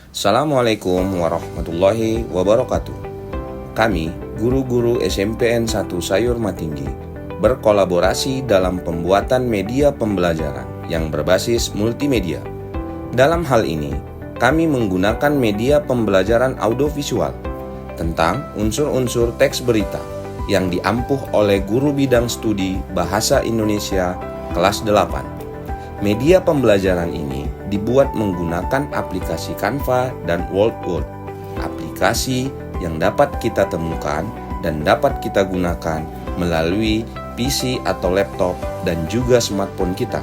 Assalamualaikum warahmatullahi wabarakatuh. Kami, guru-guru SMPN 1 Sayur Matinggi, berkolaborasi dalam pembuatan media pembelajaran yang berbasis multimedia. Dalam hal ini, kami menggunakan media pembelajaran audiovisual tentang unsur-unsur teks berita yang diampuh oleh guru bidang studi Bahasa Indonesia kelas 8. Media pembelajaran ini dibuat menggunakan aplikasi Canva dan Wordword, aplikasi yang dapat kita temukan dan dapat kita gunakan melalui PC atau laptop dan juga smartphone kita.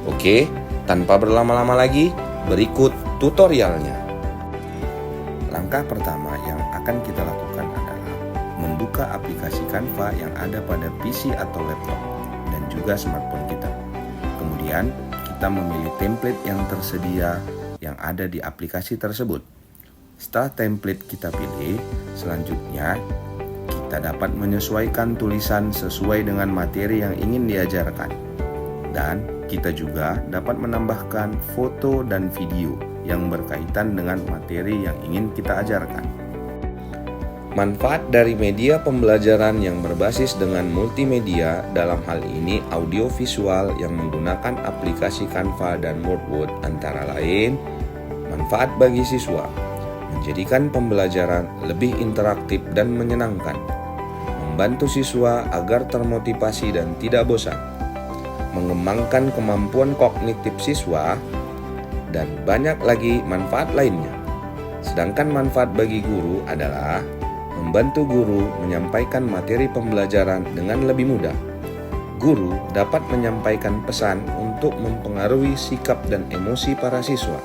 Oke, tanpa berlama-lama lagi, berikut tutorialnya. Langkah pertama yang akan kita lakukan adalah membuka aplikasi Canva yang ada pada PC atau laptop dan juga smartphone kita. Kemudian, kita memilih template yang tersedia yang ada di aplikasi tersebut. Setelah template kita pilih, selanjutnya kita dapat menyesuaikan tulisan sesuai dengan materi yang ingin diajarkan. Dan kita juga dapat menambahkan foto dan video yang berkaitan dengan materi yang ingin kita ajarkan. Manfaat dari media pembelajaran yang berbasis dengan multimedia dalam hal ini audiovisual yang menggunakan aplikasi Canva dan Wordword antara lain, manfaat bagi siswa, menjadikan pembelajaran lebih interaktif dan menyenangkan, membantu siswa agar termotivasi dan tidak bosan, mengembangkan kemampuan kognitif siswa, dan banyak lagi manfaat lainnya. Sedangkan manfaat bagi guru adalah membantu guru menyampaikan materi pembelajaran dengan lebih mudah. Guru dapat menyampaikan pesan untuk mempengaruhi sikap dan emosi para siswa.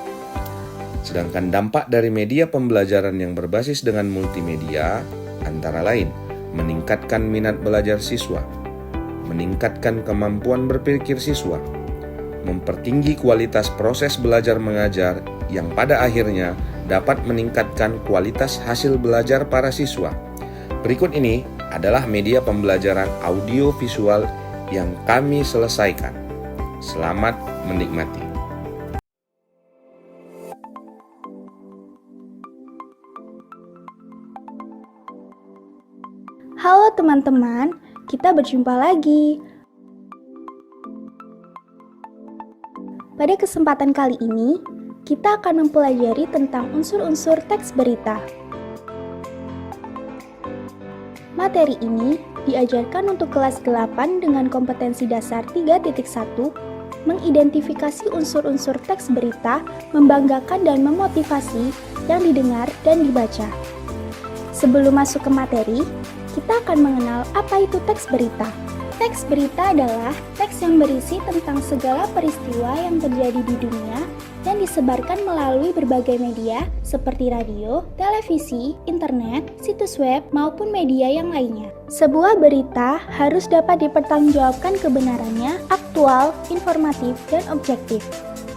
Sedangkan dampak dari media pembelajaran yang berbasis dengan multimedia antara lain meningkatkan minat belajar siswa, meningkatkan kemampuan berpikir siswa, mempertinggi kualitas proses belajar mengajar yang pada akhirnya dapat meningkatkan kualitas hasil belajar para siswa. Berikut ini adalah media pembelajaran audio visual yang kami selesaikan. Selamat menikmati. Halo teman-teman, kita berjumpa lagi. Pada kesempatan kali ini, kita akan mempelajari tentang unsur-unsur teks berita. Materi ini diajarkan untuk kelas 8 dengan kompetensi dasar 3.1, mengidentifikasi unsur-unsur teks berita, membanggakan dan memotivasi yang didengar dan dibaca. Sebelum masuk ke materi, kita akan mengenal apa itu teks berita. Teks berita adalah teks yang berisi tentang segala peristiwa yang terjadi di dunia yang disebarkan melalui berbagai media seperti radio, televisi, internet, situs web, maupun media yang lainnya. Sebuah berita harus dapat dipertanggungjawabkan kebenarannya, aktual, informatif, dan objektif.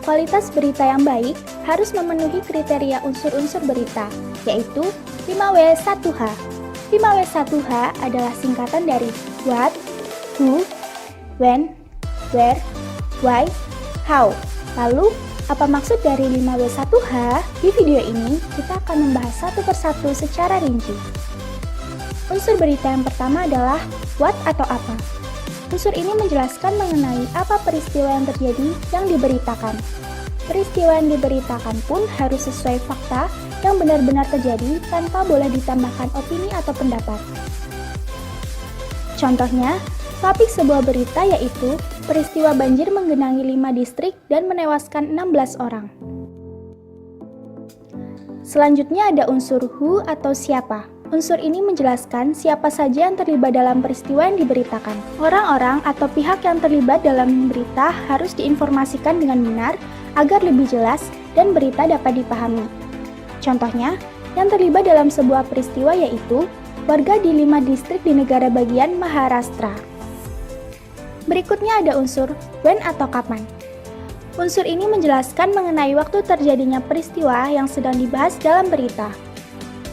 Kualitas berita yang baik harus memenuhi kriteria unsur-unsur berita, yaitu 5W1H. 5W1H adalah singkatan dari what, who, when, where, why, how. Lalu, apa maksud dari 5W1H? Di video ini, kita akan membahas satu persatu secara rinci. Unsur berita yang pertama adalah what atau apa. Unsur ini menjelaskan mengenai apa peristiwa yang terjadi yang diberitakan. Peristiwa yang diberitakan pun harus sesuai fakta yang benar-benar terjadi tanpa boleh ditambahkan opini atau pendapat. Contohnya, topik sebuah berita yaitu peristiwa banjir menggenangi 5 distrik dan menewaskan 16 orang. Selanjutnya ada unsur who atau siapa. Unsur ini menjelaskan siapa saja yang terlibat dalam peristiwa yang diberitakan. Orang-orang atau pihak yang terlibat dalam berita harus diinformasikan dengan benar agar lebih jelas dan berita dapat dipahami. Contohnya, yang terlibat dalam sebuah peristiwa yaitu warga di 5 distrik di negara bagian Maharashtra. Berikutnya ada unsur when atau kapan. Unsur ini menjelaskan mengenai waktu terjadinya peristiwa yang sedang dibahas dalam berita.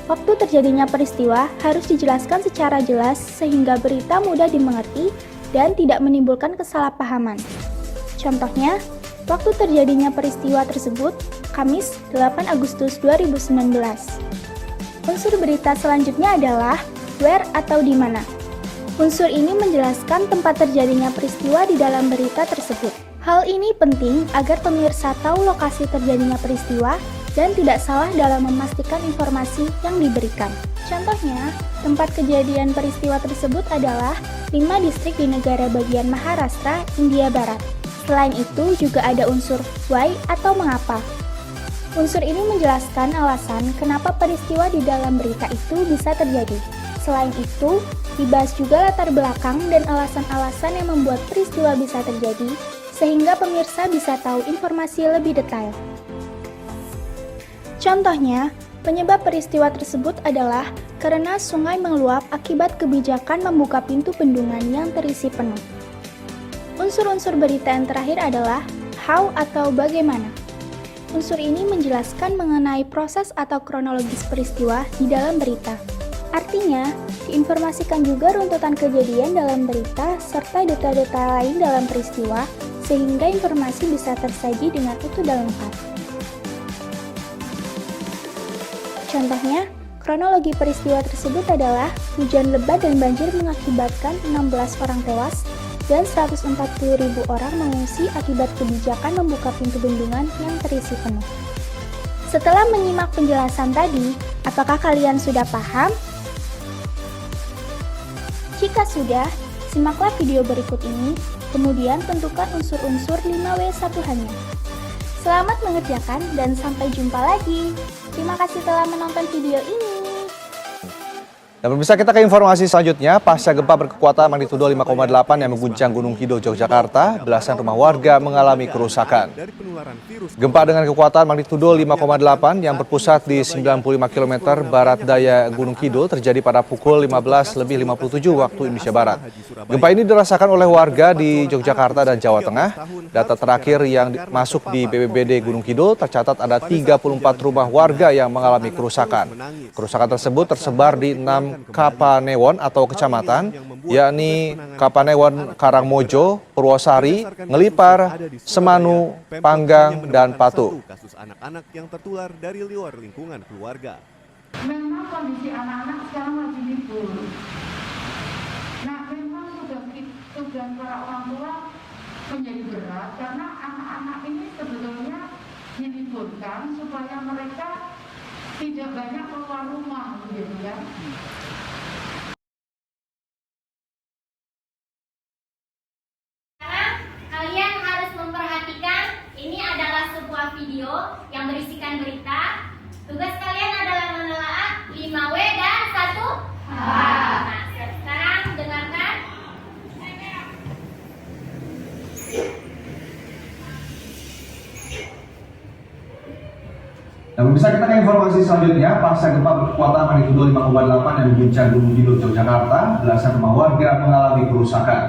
Waktu terjadinya peristiwa harus dijelaskan secara jelas sehingga berita mudah dimengerti dan tidak menimbulkan kesalahpahaman. Contohnya, Waktu terjadinya peristiwa tersebut, Kamis 8 Agustus 2019. Unsur berita selanjutnya adalah where atau di mana. Unsur ini menjelaskan tempat terjadinya peristiwa di dalam berita tersebut. Hal ini penting agar pemirsa tahu lokasi terjadinya peristiwa dan tidak salah dalam memastikan informasi yang diberikan. Contohnya, tempat kejadian peristiwa tersebut adalah 5 distrik di negara bagian Maharashtra, India Barat. Selain itu, juga ada unsur why atau mengapa. Unsur ini menjelaskan alasan kenapa peristiwa di dalam berita itu bisa terjadi. Selain itu, dibahas juga latar belakang dan alasan-alasan yang membuat peristiwa bisa terjadi, sehingga pemirsa bisa tahu informasi lebih detail. Contohnya, penyebab peristiwa tersebut adalah karena sungai meluap akibat kebijakan membuka pintu bendungan yang terisi penuh. Unsur-unsur berita yang terakhir adalah how atau bagaimana. Unsur ini menjelaskan mengenai proses atau kronologis peristiwa di dalam berita. Artinya, diinformasikan juga runtutan kejadian dalam berita serta detail-detail lain dalam peristiwa sehingga informasi bisa tersaji dengan utuh dan lengkap. Contohnya, kronologi peristiwa tersebut adalah hujan lebat dan banjir mengakibatkan 16 orang tewas dan 140.000 orang mengungsi akibat kebijakan membuka pintu bendungan yang terisi penuh. Setelah menyimak penjelasan tadi, apakah kalian sudah paham? Jika sudah, simaklah video berikut ini, kemudian tentukan unsur-unsur 5W satuannya. Selamat mengerjakan dan sampai jumpa lagi. Terima kasih telah menonton video ini. Dan pemirsa, kita ke informasi selanjutnya. Pasca gempa berkekuatan magnitudo 5,8 yang mengguncang Gunung Kidul, Yogyakarta, belasan rumah warga mengalami kerusakan. Gempa dengan kekuatan magnitudo 5,8 yang berpusat di 95 km barat daya Gunung Kidul terjadi pada pukul 15.57 waktu Indonesia Barat. Gempa ini dirasakan oleh warga di Yogyakarta dan Jawa Tengah. Data terakhir yang masuk di BPBD Gunung Kidul tercatat ada 34 rumah warga yang mengalami kerusakan. Kerusakan tersebut tersebar di 6 Kapanewon atau kecamatan, yakni Kapanewon, Karangmojo, Purwosari, Ngelipar, Semanu, Panggang, dan Patu. Kasus anak-anak yang tertular dari luar lingkungan keluarga. Memang kondisi anak-anak sekarang lagi libur. Nah, memang tugas para orang tua menjadi berat karena anak-anak ini sebetulnya diliburkan supaya mereka tidak banyak keluar rumah, gitu ya. Kalian harus memperhatikan, ini adalah sebuah video yang berisikan berita. Tugas kalian adalah menelaah 5W dan 1H. Nah, sekarang dengarkan. Dan bisa kita ke informasi selanjutnya. Pasca gempa berkekuatan magnitudo 5,8 yang mengguncang Gunung Kidul, Yogyakarta, belasan rumah warga mengalami kerusakan.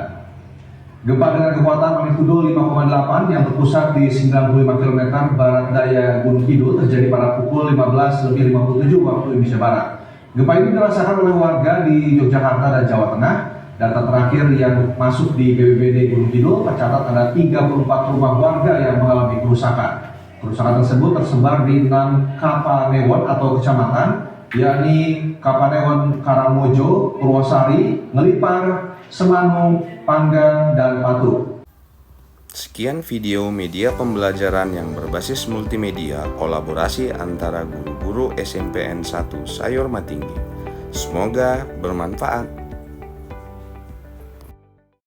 Gempa dengan kekuatan magnitudo 5,8 yang berpusat di 95 km barat daya Gunung Kidul terjadi pada pukul 15.57 waktu Indonesia Barat. Gempa ini dirasakan oleh warga di Yogyakarta dan Jawa Tengah. Data terakhir yang masuk di BPBD Gunung Kidul tercatat ada 34 rumah warga yang mengalami kerusakan. Kerusakan tersebut tersebar di 6 Kapanewon atau kecamatan, yakni Kapanewon, Karangmojo, Purwosari, Ngelipar, Semanu, Panggang, dan Patu. Sekian video media pembelajaran yang berbasis multimedia kolaborasi antara guru-guru SMPN 1 Sayor Matinggi. Semoga bermanfaat.